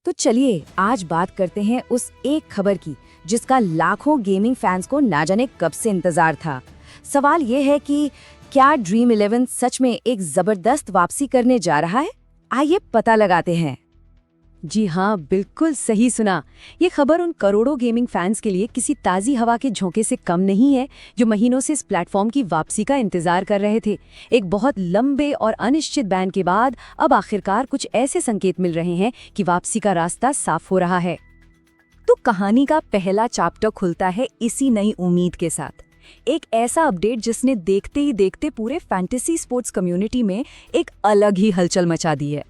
तो चलिए आज बात करते हैं उस एक खबर की जिसका लाखों गेमिंग फैंस को ना जाने कब से इंतजार था। सवाल ये है कि क्या ड्रीम 11 सच में एक जबरदस्त वापसी करने जा रहा है? आइए पता लगाते हैं। जी हाँ, बिल्कुल सही सुना। ये खबर उन करोड़ों गेमिंग फैंस के लिए किसी ताज़ी हवा के झोंके से कम नहीं है जो महीनों से इस प्लेटफॉर्म की वापसी का इंतजार कर रहे थे। एक बहुत लंबे और अनिश्चित बैन के बाद अब आखिरकार कुछ ऐसे संकेत मिल रहे हैं कि वापसी का रास्ता साफ हो रहा है। तो कहानी का पहला चैप्टर खुलता है इसी नई उम्मीद के साथ। एक ऐसा अपडेट जिसने देखते ही देखते पूरे फैंटेसी स्पोर्ट्स कम्युनिटी में एक अलग ही हलचल मचा दी है।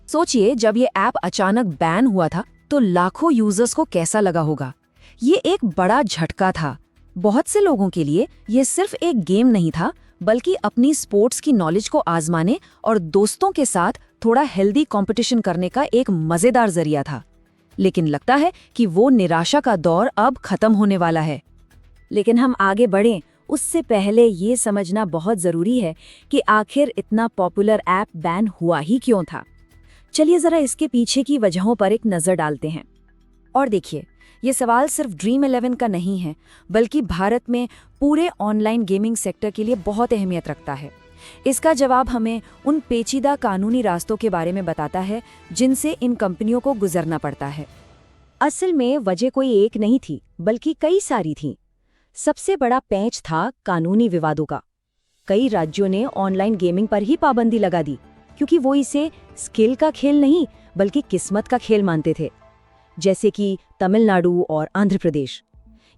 सोचिए, जब ये ऐप अचानक बैन हुआ था तो लाखों यूजर्स को कैसा लगा होगा। ये एक बड़ा झटका था। बहुत से लोगों के लिए ये सिर्फ एक गेम नहीं था, बल्कि अपनी स्पोर्ट्स की नॉलेज को आजमाने और दोस्तों के साथ थोड़ा हेल्दी कंपटीशन करने का एक मजेदार जरिया था। लेकिन लगता है कि वो निराशा का दौर अब खत्म होने वाला है। लेकिन हम आगे बढ़ें उससे पहले ये समझना बहुत जरूरी है कि आखिर इतना पॉपुलर ऐप बैन हुआ ही क्यों था। चलिए जरा इसके पीछे की वजहों पर एक नजर डालते हैं। और देखिए, ये सवाल सिर्फ ड्रीम 11 का नहीं है, बल्कि भारत में पूरे ऑनलाइन गेमिंग सेक्टर के लिए बहुत अहमियत रखता है। इसका जवाब हमें उन पेचीदा कानूनी रास्तों के बारे में बताता है जिनसे इन कंपनियों को गुजरना पड़ता है। असल में वजह कोई एक नहीं थी, बल्कि कई सारी थीं। सबसे बड़ा पेंच था कानूनी विवादों का। कई राज्यों ने ऑनलाइन गेमिंग पर ही पाबंदी लगा दी, क्योंकि वो इसे स्किल का खेल नहीं बल्कि किस्मत का खेल मानते थे। जैसे कि तमिलनाडु और आंध्र प्रदेश।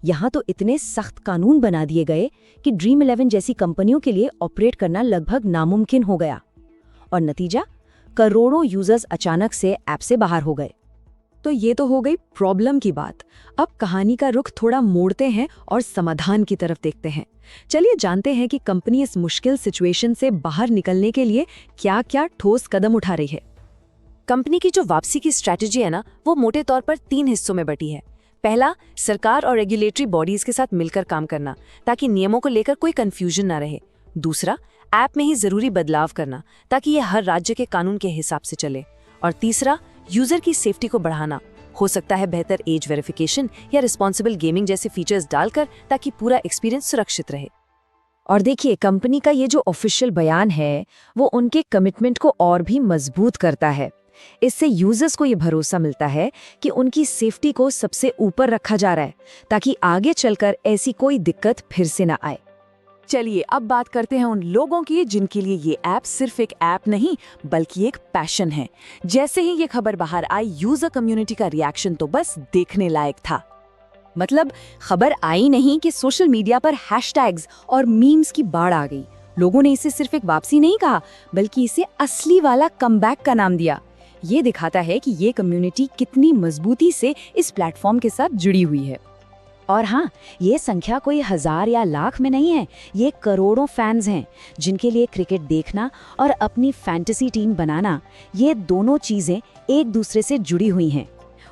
यहाँ तो इतने सख्त कानून बना दिए गए कि ड्रीम 11 जैसी कंपनियों के लिए ऑपरेट करना लगभग नामुमकिन हो गया। और नतीजा, करोड़ों यूजर्स अचानक से ऐप से बाहर हो गए। तो ये तो हो गई प्रॉब्लम की बात। अब कहानी का रुख थोड़ा मोड़ते हैं और समाधान की तरफ देखते हैं। चलिए जानते हैं कि कंपनी इस मुश्किल सिचुएशन से बाहर निकलने के लिए क्या-क्या ठोस कदम उठा रही है। कंपनी की जो वापसी की स्ट्रैटेजी है ना, वो मोटे तौर पर 3 हिस्सों में बटी है। पहला, सरकार और रेगुलेटरी बॉडीज के साथ मिलकर काम करना ताकि नियमों को लेकर कोई कंफ्यूजन ना रहे। दूसरा, ऐप में ही जरूरी बदलाव करना ताकि ये हर राज्य के कानून के हिसाब से चले। और तीसरा, यूजर की सेफ्टी को बढ़ाना। हो सकता है बेहतर एज वेरिफिकेशन या रिस्पॉन्सिबल गेमिंग जैसे फीचर्स डालकर, ताकि पूरा एक्सपीरियंस सुरक्षित रहे। और देखिए, कंपनी का ये जो ऑफिशियल बयान है वो उनके कमिटमेंट को और भी मजबूत करता है। इससे यूजर्स को ये भरोसा मिलता है कि उनकी सेफ्टी को सबसे ऊपर रखा जा रहा है, ताकि आगे चलकर ऐसी कोई दिक्कत फिर से ना आए। चलिए अब बात करते हैं उन लोगों की जिनके लिए ये ऐप सिर्फ एक ऐप नहीं बल्कि एक पैशन है। जैसे ही ये खबर बाहर आई, यूजर कम्युनिटी का रिएक्शन तो बस देखने लायक था। मतलब खबर आई नहीं कि सोशल मीडिया पर हैशटैग्स और मीम्स की बाढ़ आ गई। लोगों ने इसे सिर्फ एक वापसी नहीं कहा, बल्कि इसे असली वाला कमबैक का नाम दिया। ये दिखाता है कि ये कम्युनिटी कितनी मजबूती से इस प्लेटफॉर्म के साथ जुड़ी हुई है। और हाँ, ये संख्या कोई 1000 या लाख में नहीं है, ये करोड़ों फैंस हैं जिनके लिए क्रिकेट देखना और अपनी फैंटेसी टीम बनाना, ये दोनों चीजें एक दूसरे से जुड़ी हुई हैं।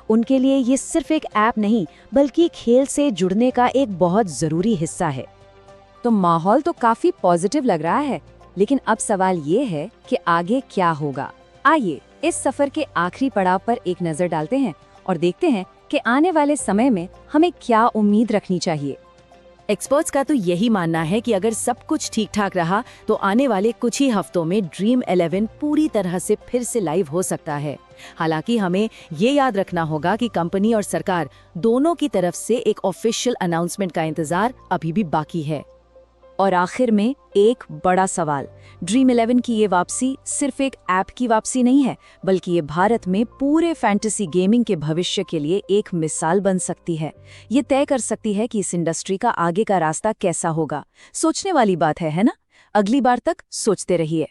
उनके लिए ये सिर्फ एक ऐप नहीं बल्कि खेल से जुड़ने का एक बहुत जरूरी हिस्सा है। तो माहौल तो काफी पॉजिटिव लग रहा है, लेकिन अब सवाल ये है कि आगे क्या होगा। आइए इस सफर के आखिरी पड़ाव पर एक नजर डालते हैं और देखते हैं कि आने वाले समय में हमें क्या उम्मीद रखनी चाहिए। एक्सपर्ट्स का तो यही मानना है कि अगर सब कुछ ठीक ठाक रहा तो आने वाले कुछ ही हफ्तों में ड्रीम 11 पूरी तरह से फिर से लाइव हो सकता है। हालांकि हमें ये याद रखना होगा कि कंपनी और सरकार दोनों की तरफ से एक ऑफिशियल अनाउंसमेंट का इंतजार अभी भी बाकी है। और आखिर में एक बड़ा सवाल, ड्रीम 11 की ये वापसी सिर्फ एक ऐप की वापसी नहीं है, बल्कि ये भारत में पूरे फैंटेसी गेमिंग के भविष्य के लिए एक मिसाल बन सकती है। ये तय कर सकती है कि इस इंडस्ट्री का आगे का रास्ता कैसा होगा। सोचने वाली बात है ना? अगली बार तक सोचते रहिए।